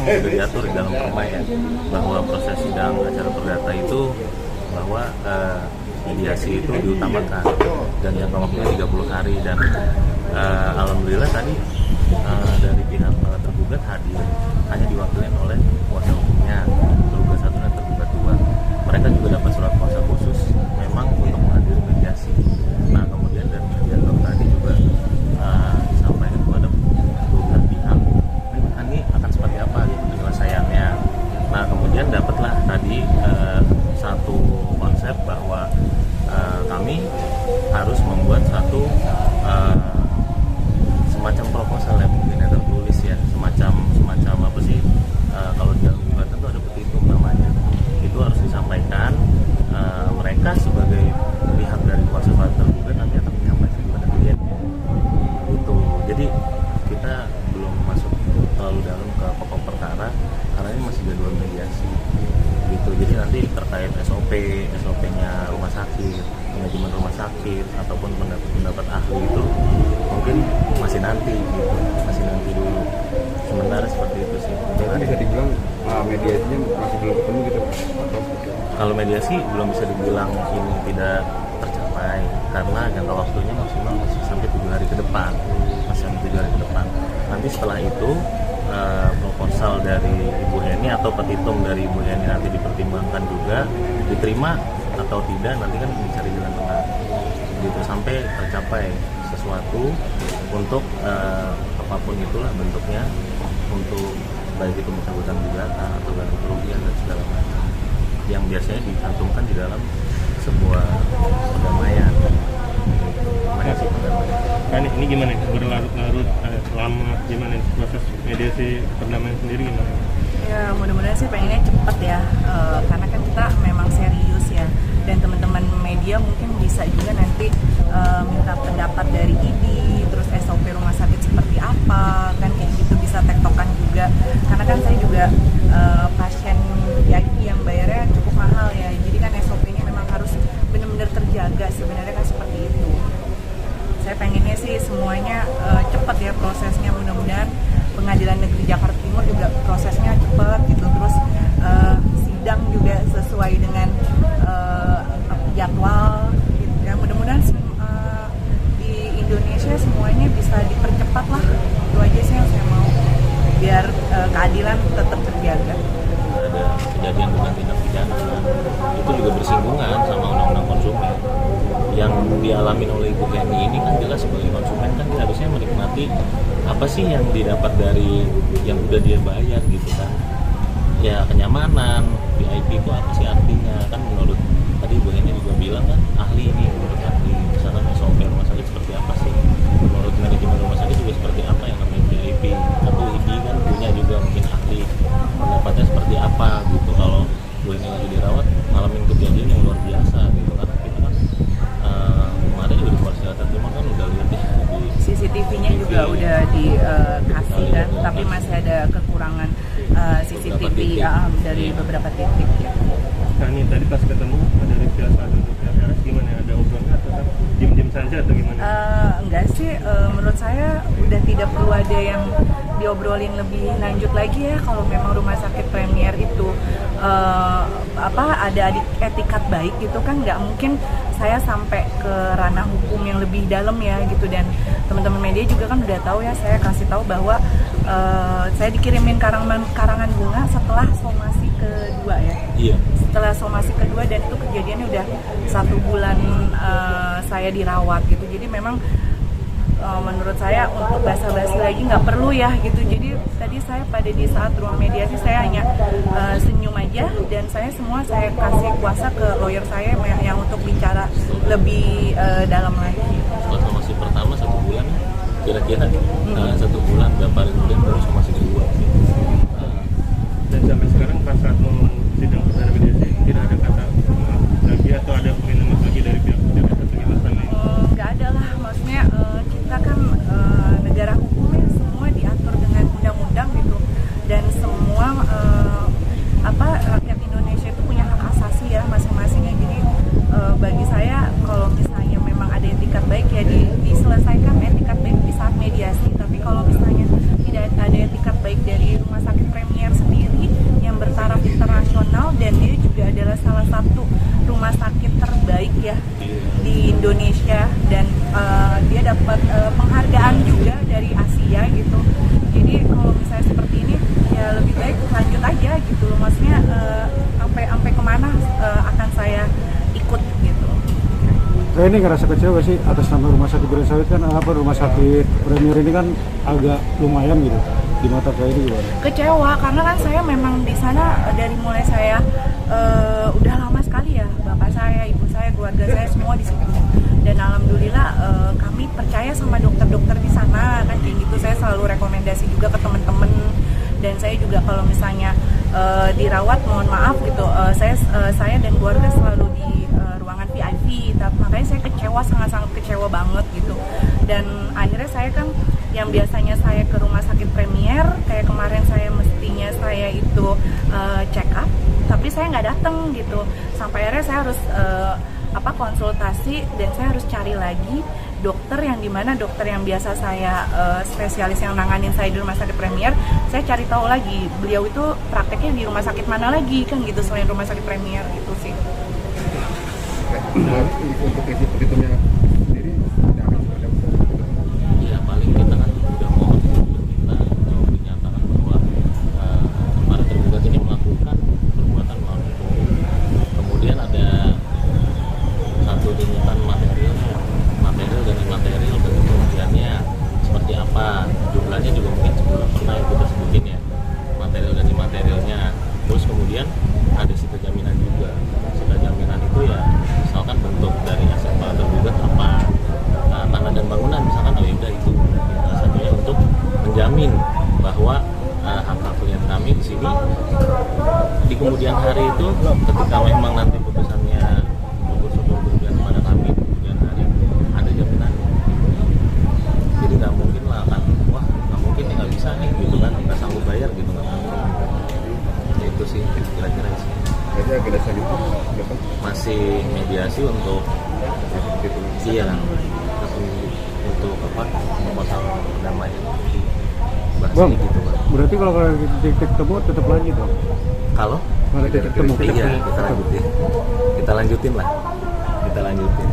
sudah diatur di dalam perma ya, bahwa proses sidang acara perdata itu bahwa mediasi itu diutamakan dan jangka waktunya 30 hari dan alhamdulillah tadi dari pihak tergugat hadir, hanya diwakili oleh kuasa hukumnya tergugat 1 dan tergugat 2. Mereka juga dapat surat kuasa khusus memang untuk menghadiri mediasi. Nah kemudian dari mediator tadi juga disampaikan kepada kedua belah pihak ini akan seperti apa gitu penyelesaiannya. Nah kemudian dapatlah tadi satu konsep bahwa kami harus membuat satu semacam proposal ya, mungkin ada tertulis ya, semacam apa sih, kalau di dalam gugatan itu ada petitum namanya, itu harus disampaikan. Mereka sebagai pihak dari kuasa tergugat nanti akan menyampaikan kepada kliennya gitu. Jadi kita belum masuk terlalu dalam ke pokok perkara karena ini masih jadwal mediasi gitu. Jadi nanti terkait SOP-nya rumah sakit, manajemen rumah sakit ataupun pendapat ahli itu mungkin masih nanti gitu, masih nanti dulu. Sementara seperti itu sih. Jadi bisa dibilang mediasinya masih belum ketemu gitu atau? Kalau mediasi belum bisa dibilang ini tidak tercapai karena jangka waktunya maksimal masih sampai 7 hari ke depan, Nanti setelah itu proposal dari Ibu Heni atau petitum dari Ibu Heni nanti dipertimbangkan juga, diterima atau tidak, nanti kan mencari jalan tengah gitu sampai tercapai sesuatu untuk apapun itulah bentuknya, untuk baik itu pencabutan gugatan atau ganti kerugian dan segala macam yang biasanya dicantumkan di dalam sebuah perdamaian. Kan ini gimana? Berlarut-larut lama, gimana proses mediasi perdamaian sendiri gimana? Ya mudah-mudahan sih pengennya cepat ya, karena kan kita memang serius ya, dan teman-teman media mungkin bisa juga nanti minta pendapat dari ID, terus SOP rumah sakit seperti apa, kan kayak gitu bisa tektokan juga, karena kan saya juga pasien VIP yang bayarnya cukup mahal ya, jadi kan SOP-nya memang harus benar-benar terjaga sebenarnya kan seperti itu. Saya pengennya sih semuanya cepat ya prosesnya, mudah-mudahan Pengadilan Negeri Jakarta Timur juga prosesnya cepat gitu, terus sidang juga sesuai dengan jadwal gitu ya. Mudah-mudahan di Indonesia semuanya bisa dipercepat lah, itu aja sih yang saya mau, biar keadilan tetap terjaga. Ada kejadian bukan tindak pidana itu juga bersinggungan sama undang-undang konsumen yang dialami oleh Ibu Heni ini kan jelas sebagai konsumen kan harusnya menikmati apa sih yang didapat dari yang udah dia bayar gitu kan ya, kenyamanan VIP itu apa sih artinya kan, menurut tadi Ibu Heni juga bilang kan ahli ini, menurut ahli misalkan SOP rumah sakit seperti apa sih, menurut manajemen rumah sakit juga seperti apa yang namanya VIP atau ID kan punya juga mungkin ahli pendapatnya seperti apa gitu. Kalau Bu Heni lagi dirawat ngalamin kejadian yang luar biasa gitu, karena kita kan kemarin juga di Polres Jakarta Timur kan udah lihat ya di CCTV-nya juga udah dikasih kan, tapi masih ada kekurangan CCTV dari beberapa titik ya. Nah ini tadi pas ketemu dari pihak satu untuk pihak RS gimana, ada obrolan atau diem-diem saja atau gimana? Enggak sih, menurut saya udah tidak perlu ada yang diobrolin lebih lanjut lagi ya. Kalau memang rumah sakit Premier itu ada etikat baik gitu kan, nggak mungkin saya sampai ke ranah hukum yang lebih dalam ya gitu. Dan teman-teman media juga kan udah tahu ya, saya kasih tahu bahwa saya dikirimin karangan bunga setelah somasi kedua ya. iya Setelah somasi kedua, dan itu kejadiannya udah 1 bulan saya dirawat gitu. Jadi memang menurut saya untuk basa-basi lagi nggak perlu ya gitu. Jadi tadi saya pada di saat ruang mediasi saya hanya senyum aja, dan saya kasih kuasa ke lawyer saya yang untuk bicara lebih dalam lagi. setelah somasi pertama 1 bulan kira-kira 1 bulan berapa hari kemudian baru somasi kedua Dan sampai sekarang pas saat momen sidang perdana mediasi tidak ada kata lagi atau ada pengiriman lagi dari pihak RS atau gimana? Nggak ada lah, maksudnya kita kan negara hukumnya semua diatur dengan undang-undang gitu, dan semua rakyat Indonesia itu punya hak asasi ya masing-masingnya. Jadi bagi saya kalau misalnya memang ada etikat baik ya diselesaikan etikat baik di saat mediasi, tapi kalau misalnya tidak ada etikat baik dari rumah sakit Premier dapat penghargaan juga dari Asia gitu. Jadi kalau misalnya seperti ini ya lebih baik lanjut aja gitu loh, maksudnya sampai kemana akan saya ikut gitu. Saya ini ngerasa kecewa sih atas nama Rumah Sakit Durensawit, kan Rumah Sakit Premier ini kan agak lumayan gitu di mata saya ini gimana? Kecewa karena kan saya memang di sana dari mulai saya udah lama sekali ya, bapak saya, ibu saya, keluarga saya semua di situ. Dan alhamdulillah kami percaya sama dokter-dokter di sana kan kayak gitu. Saya selalu rekomendasi juga ke teman-teman, dan saya juga kalau misalnya dirawat mohon maaf gitu, saya dan keluarga selalu di ruangan VIP. Makanya saya kecewa, sangat-sangat kecewa banget gitu. Dan akhirnya saya kan yang biasanya saya ke Rumah Sakit Premier, kayak kemarin saya mestinya saya itu check up, tapi saya nggak datang gitu. Sampai akhirnya saya harus konsultasi, dan saya harus cari lagi dokter yang dimana dokter yang biasa saya spesialis yang nanganin saya di Rumah Sakit Premier, saya cari tahu lagi beliau itu prakteknya di rumah sakit mana lagi kan gitu selain Rumah Sakit Premier gitu sih. Untuk isi petitumnya sendiri tidak akan seperti apa? Ya paling kita kan udah mohon kita untuk dinyatakan bahwa para tergugat ini melakukan perbuatan melawan hukum. Kemudian ada satu tuntutan material dan imaterial, bentuk kerugiannya seperti apa, jumlahnya juga mungkin sebelum pernah kita sebutin ya, material dan imaterialnya. Terus kemudian ada sita jaminan juga. Sita jaminan itu ya misalkan bentuk dari aset para tergugat apa, tanah dan bangunan misalkan, oh yaudah itu salah satunya untuk menjamin bahwa hak-hak klien kami di sini di kemudian hari itu ketika memang nanti putusannya syukur berlebihan kepada kami di kemudian hari ada jaminan. Jadi nggak mungkin lah kan, wah nggak mungkin nih, nggak bisa nih gitu kan, nggak sanggup bayar gitu, nggak mungkin. Ya, itu sih kira-kira sih. Jadi agenda selanjutnya depan Masih mediasi untuk iya untuk proposal perdamaian bahas Bang, gitu Bang. berarti kalau titik temu tetap lanjut dong? Kalau Kalau titik temu iya kita lanjutin lah, kita lanjutin.